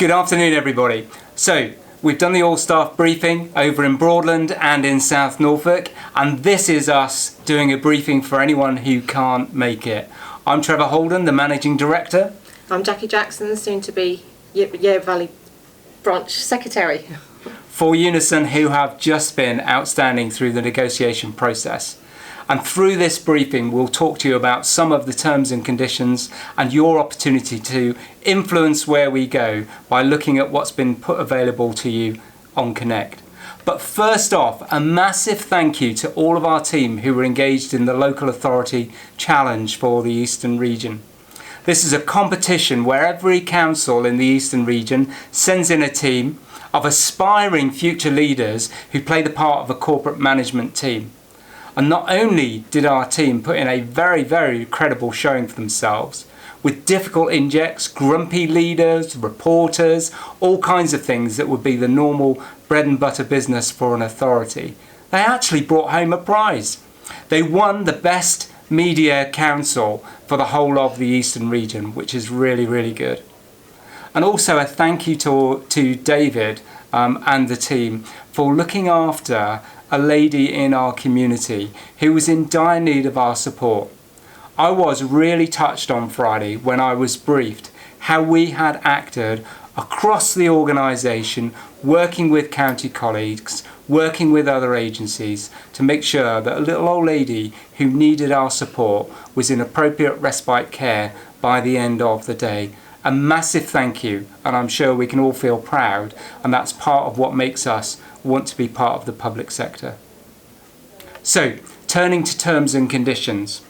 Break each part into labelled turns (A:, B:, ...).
A: Good afternoon, everybody. So, we've done the all-staff briefing over in Broadland and in South Norfolk, and this is us doing a briefing for anyone who can't make it. I'm Trevor Holden, the Managing Director.
B: I'm Jackie Jackson, soon to be Yare Valley Branch Secretary.
A: For Unison, who have just been outstanding through the negotiation process. And through this briefing, we'll talk to you about some of the terms and conditions and your opportunity to influence where we go by looking at what's been put available to you on Connect. But first off, a massive thank you to all of our team who were engaged in the Local Authority Challenge for the Eastern Region. This is a competition where every council in the Eastern Region sends in a team of aspiring future leaders who play the part of a corporate management team. And not only did our team put in a very, very credible showing for themselves, with difficult injects, grumpy leaders, reporters, all kinds of things that would be the normal bread and butter business for an authority, they actually brought home a prize. They won the Best Media Council for the whole of the Eastern Region, which is really, really good. And also a thank you to David and the team for looking after a lady in our community who was in dire need of our support. I was really touched on Friday when I was briefed how we had acted across the organisation, working with county colleagues, working with other agencies to make sure that a little old lady who needed our support was in appropriate respite care by the end of the day. A massive thank you, and I'm sure we can all feel proud, and that's part of what makes us want to be part of the public sector. So, turning to terms and conditions.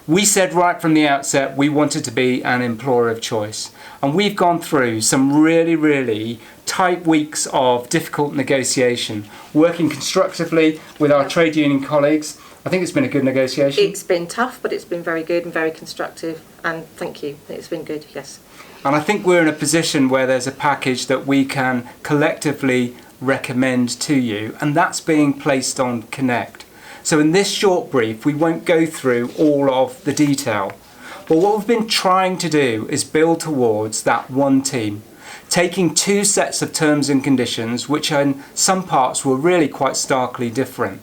A: We said right from the outset we wanted to be an employer of choice, and we've gone through some really, really tight weeks of difficult negotiation, working constructively with our trade union colleagues. I think it's been a good negotiation.
B: It's been tough, but it's been very good and very constructive, and thank you. It's been good, yes.
A: And I think we're in a position where there's a package that we can collectively recommend to you, and that's being placed on Connect. So in this short brief, we won't go through all of the detail, but what we've been trying to do is build towards that one team, taking two sets of terms and conditions, which in some parts were really quite starkly different,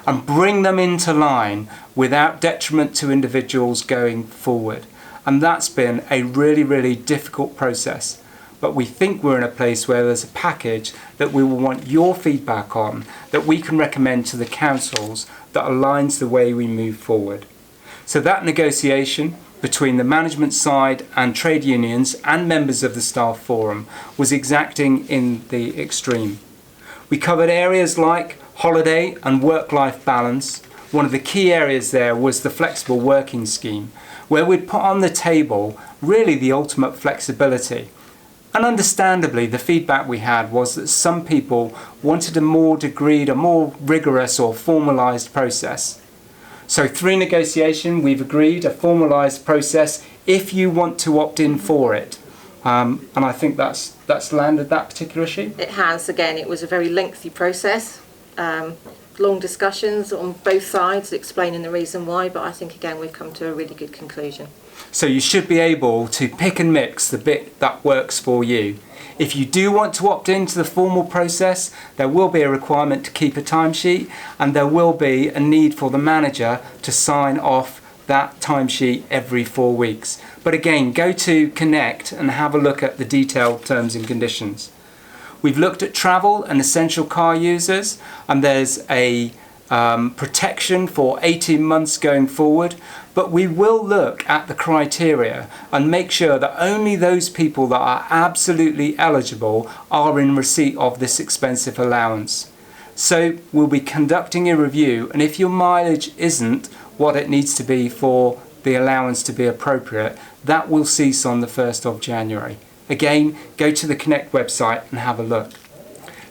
A: and bring them into line without detriment to individuals going forward. And that's been a really, really difficult process. But we think we're in a place where there's a package that we will want your feedback on, that we can recommend to the councils, that aligns the way we move forward. So that negotiation between the management side and trade unions and members of the staff forum was exacting in the extreme. We covered areas like holiday and work-life balance. One of the key areas there was the flexible working scheme, where we'd put on the table really the ultimate flexibility. And understandably, the feedback we had was that some people wanted a more degreed, a more rigorous or formalised process. So through negotiation, we've agreed a formalised process if you want to opt in for it. And I think that's landed that particular issue.
B: It has. Again, it was a very lengthy process. Long discussions on both sides explaining the reason why, but I think again we've come to a really good conclusion.
A: So you should be able to pick and mix the bit that works for you. If you do want to opt into the formal process, there will be a requirement to keep a timesheet, and there will be a need for the manager to sign off that timesheet every 4 weeks. But again, go to Connect and have a look at the detailed terms and conditions. We've looked at travel and essential car users, and there's a protection for 18 months going forward, but we will look at the criteria and make sure that only those people that are absolutely eligible are in receipt of this expensive allowance. So we'll be conducting a review, and if your mileage isn't what it needs to be for the allowance to be appropriate, that will cease on the 1st of January. Again, go to the Connect website and have a look.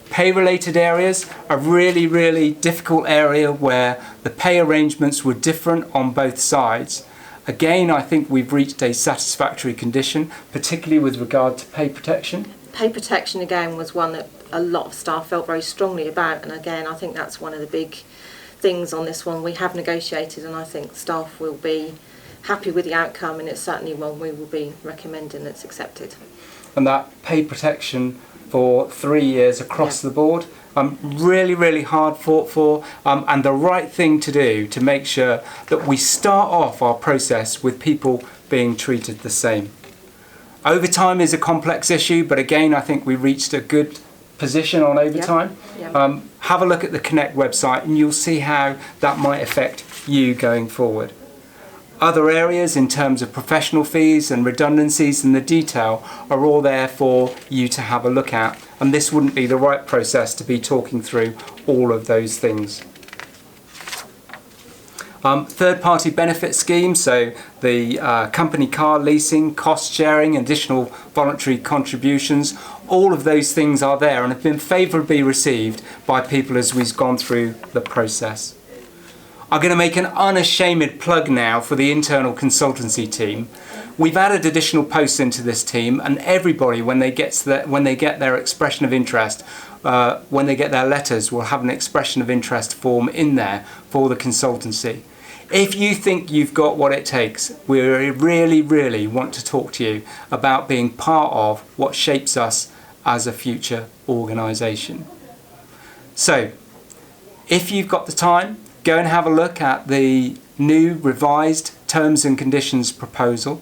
A: Pay-related areas, a really, really difficult area where the pay arrangements were different on both sides. Again, I think we've reached a satisfactory condition, particularly with regard to pay protection.
B: Pay protection again was one that a lot of staff felt very strongly about, and again I think that's one of the big things on this one. We have negotiated, and I think staff will be happy with the outcome, and it's certainly one we will be recommending that's accepted.
A: and that pay protection for 3 years across the board. Really, really hard fought for, and the right thing to do to make sure that we start off our process with people being treated the same. Overtime is a complex issue, but again, I think we reached a good position on overtime. Have a look at the Connect website and you'll see how that might affect you going forward. Other areas in terms of professional fees and redundancies and the detail are all there for you to have a look at, and this wouldn't be the right process to be talking through all of those things. Third-party benefit schemes, so the company car leasing, cost sharing, additional voluntary contributions, all of those things are there and have been favourably received by people as we've gone through the process. I'm going to make an unashamed plug now for the internal consultancy team. We've added additional posts into this team, and everybody, when they get their expression of interest, when they get their letters, will have an expression of interest form in there for the consultancy. If you think you've got what it takes, we really, really want to talk to you about being part of what shapes us as a future organisation. So, if you've got the time, go and have a look at the new revised terms and conditions proposal.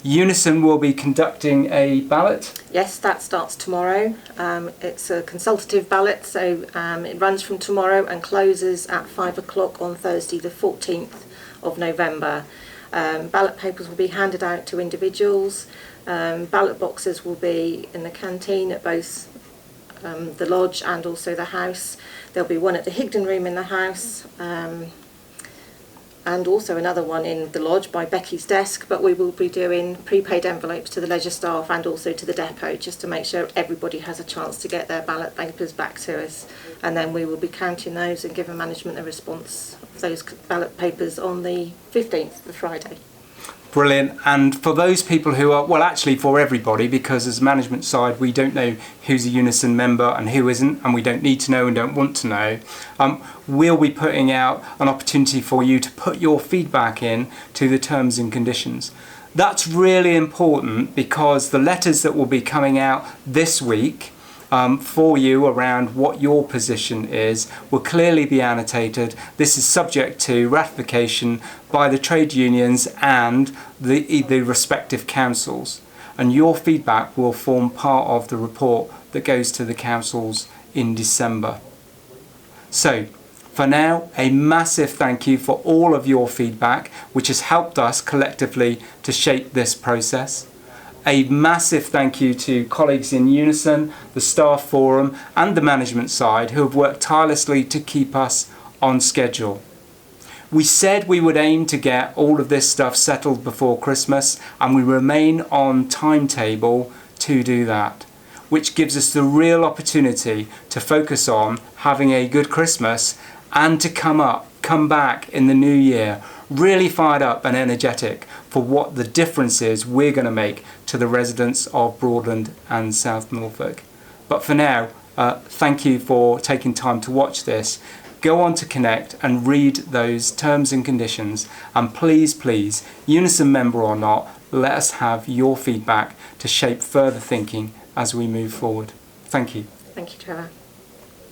A: Unison will be conducting a ballot.
B: Yes, that starts tomorrow. It's a consultative ballot, so it runs from tomorrow and closes at 5 o'clock on Thursday the 14th of November. Ballot papers will be handed out to individuals. Ballot boxes will be in the canteen at both the lodge and also the house. There'll be one at the Higden room in the house, and also another one in the lodge by Becky's desk, but we will be doing prepaid envelopes to the leisure staff and also to the depot, just to make sure everybody has a chance to get their ballot papers back to us, and then we will be counting those and giving management a response of those ballot papers on the 15th, the Friday.
A: Brilliant. And for those people who are, well, actually for everybody, because as management side we don't know who's a Unison member and who isn't, and we don't need to know and don't want to know, we'll be putting out an opportunity for you to put your feedback in to the terms and conditions. That's really important because the letters that will be coming out this week for you around what your position is will clearly be annotated. This is subject to ratification by the trade unions and the respective councils, and your feedback will form part of the report that goes to the councils in December. So for now, a massive thank you for all of your feedback, which has helped us collectively to shape this process. A massive thank you to colleagues in Unison, the staff forum and the management side who have worked tirelessly to keep us on schedule. We said we would aim to get all of this stuff settled before Christmas, and we remain on timetable to do that, which gives us the real opportunity to focus on having a good Christmas and to come back in the new year really fired up and energetic for what the difference is we're going to make to the residents of Broadland and South Norfolk. But for now, thank you for taking time to watch this. Go on to Connect and read those terms and conditions, and please, please, Unison member or not, let us have your feedback to shape further thinking as we move forward. Thank you.
B: Thank you, Trevor.